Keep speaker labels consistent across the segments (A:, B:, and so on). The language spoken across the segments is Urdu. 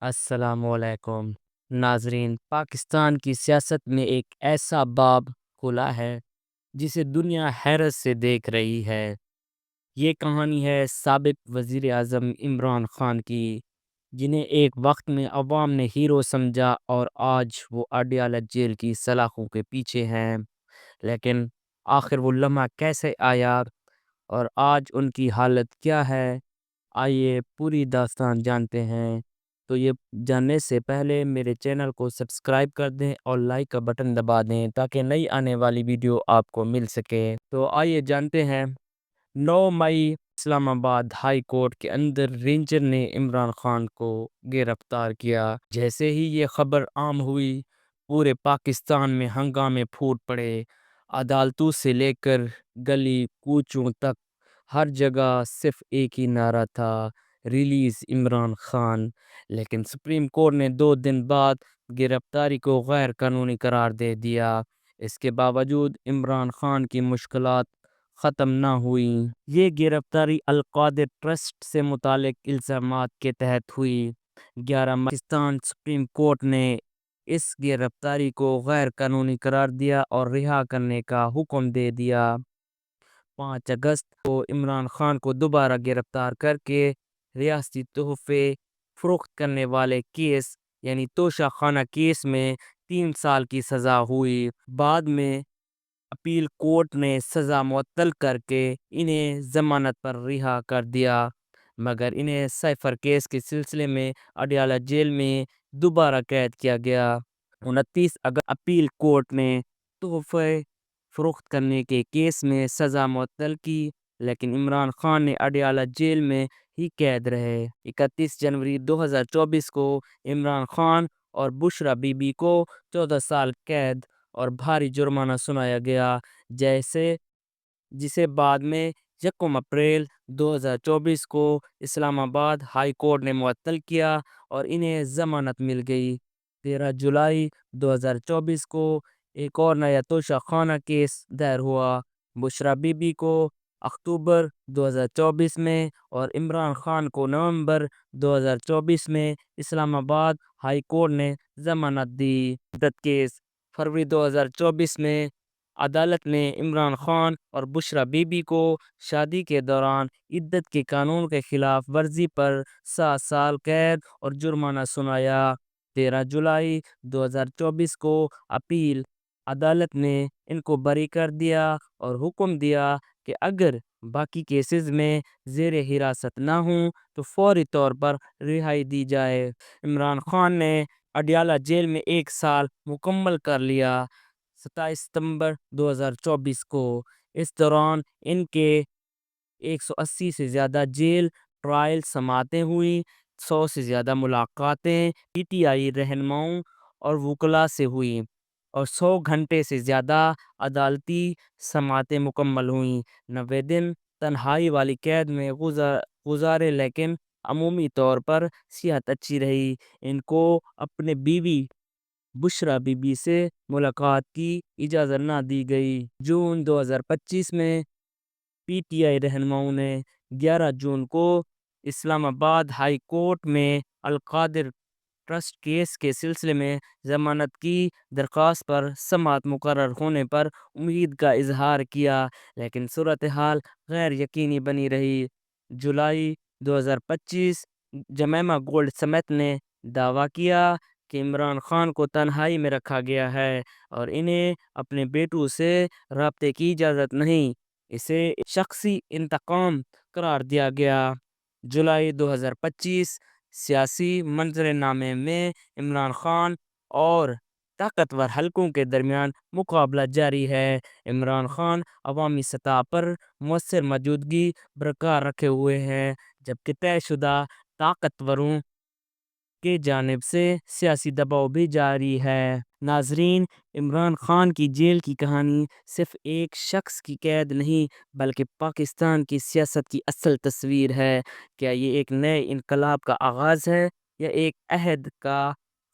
A: السلام علیکم ناظرین، پاکستان کی سیاست میں ایک ایسا باب کھلا ہے جسے دنیا حیرت سے دیکھ رہی ہے۔ یہ کہانی ہے سابق وزیر اعظم عمران خان کی، جنہیں ایک وقت میں عوام نے ہیرو سمجھا اور آج وہ اڈیالہ جیل کی سلاخوں کے پیچھے ہیں۔ لیکن آخر وہ لمحہ کیسے آیا اور آج ان کی حالت کیا ہے؟ آئیے پوری داستان جانتے ہیں۔ تو یہ جاننے سے پہلے میرے چینل کو سبسکرائب کر دیں اور لائک کا بٹن دبا دیں تاکہ نئی آنے والی ویڈیو آپ کو مل سکے۔ تو آئیے جانتے ہیں۔ 9 مئی اسلام آباد ہائی کورٹ کے اندر رینجر نے عمران خان کو گرفتار کیا۔ جیسے ہی یہ خبر عام ہوئی، پورے پاکستان میں ہنگامے پھوٹ پڑے۔ عدالتوں سے لے کر گلی کوچوں تک ہر جگہ صرف ایک ہی نعرہ تھا: ریلیز عمران خان۔ لیکن سپریم کورٹ نے 2 دن بعد گرفتاری کو غیر قانونی قرار دے دیا۔ اس کے باوجود عمران خان کی مشکلات ختم نہ ہوئیں۔ یہ گرفتاری القادر ٹرسٹ سے متعلق الزامات کے تحت ہوئی۔ 11 مئی پاکستان سپریم کورٹ نے اس گرفتاری کو غیر قانونی قرار دیا اور رہا کرنے کا حکم دے دیا۔ 5 اگست کو عمران خان کو دوبارہ گرفتار کر کے ریاستی تحفے فروخت کرنے والے کیس یعنی توشہ خانہ کیس میں 3 سال کی سزا ہوئی۔ بعد میں اپیل کورٹ نے سزا معطل کر کے انہیں ضمانت پر رہا کر دیا، مگر انہیں سائفر کیس کے سلسلے میں اڈیالہ جیل میں دوبارہ قید کیا گیا۔ 29 اگست اپیل کورٹ نے تحفے فروخت کرنے کے کیس میں سزا معطل کی، لیکن عمران خان نے اڈیالہ جیل میں ہی قید رہے۔ 31 جنوری 2024 کو عمران خان اور بشرا بی بی کو 14 سال قید اور بھاری جرمانہ سنایا گیا، جسے بعد میں 1 اپریل 2024 کو اسلام آباد ہائی کورٹ نے معطل کیا اور انہیں ضمانت مل گئی۔ 13 جولائی 2024 کو ایک اور نیا توشہ خانہ کیس دائر ہوا۔ بشرا بی بی کو اکتوبر 2024 میں اور عمران خان کو نومبر 2024 میں اسلام آباد ہائی کورٹ نے ضمانت دی۔ عدت کیس فروری 2024 میں عدالت نے عمران خان اور بشرا بی بی کو شادی کے دوران عدت کے قانون کے خلاف ورزی پر 7 سال قید اور جرمانہ سنایا۔ 13 جولائی 2024 کو اپیل عدالت نے ان کو بری کر دیا اور حکم دیا کہ اگر باقی کیسز میں زیر حراست نہ ہوں تو فوری طور پر رہائی دی جائے۔ عمران خان نے اڈیالہ جیل میں 1 سال مکمل کر لیا۔ 27 ستمبر 2024 کو اس دوران ان کے 180 سے زیادہ جیل ٹرائل سماعتیں ہوئیں، 100 سے زیادہ ملاقاتیں پی ٹی آئی رہنماؤں اور وکلاء سے ہوئیں اور 100 گھنٹے سے زیادہ عدالتی سماعتیں مکمل ہوئیں۔ 90 دن تنہائی والی قید میں گزارے، لیکن عمومی طور پر صحت اچھی رہی۔ ان کو اپنے بیوی بشرا بی بی سے ملاقات کی اجازت نہ دی گئی۔ جون 2025 میں پی ٹی آئی رہنماؤں نے 11 جون کو اسلام آباد ہائی کورٹ میں القادر ٹرسٹ کیس کے سلسلے میں ضمانت کی درخواست پر سماعت مقرر ہونے پر امید کا اظہار کیا، لیکن صورتحال غیر یقینی بنی رہی۔ جولائی 2025 جمیمہ گولڈ سمتھ نے دعویٰ کیا کہ عمران خان کو تنہائی میں رکھا گیا ہے اور انہیں اپنے بیٹوں سے رابطے کی اجازت نہیں، اسے شخصی انتقام قرار دیا گیا۔ جولائی 2025 سیاسی منظرنامے میں عمران خان اور طاقتور حلقوں کے درمیان مقابلہ جاری ہے۔ عمران خان عوامی سطح پر مؤثر موجودگی برقرار رکھے ہوئے ہیں، جبکہ طے شدہ طاقتوروں کی جانب سے سیاسی دباؤ بھی جاری ہے۔ ناظرین، عمران خان کی جیل کی کہانی صرف ایک شخص کی قید نہیں بلکہ پاکستان کی سیاست کی اصل تصویر ہے۔ کیا یہ ایک نئے انقلاب کا آغاز ہے یا ایک عہد کا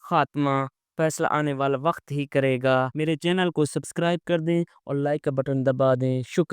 A: خاتمہ؟ فیصلہ آنے والا وقت ہی کرے گا۔ میرے چینل کو سبسکرائب کر دیں اور لائک کا بٹن دبا دیں۔ شکریہ۔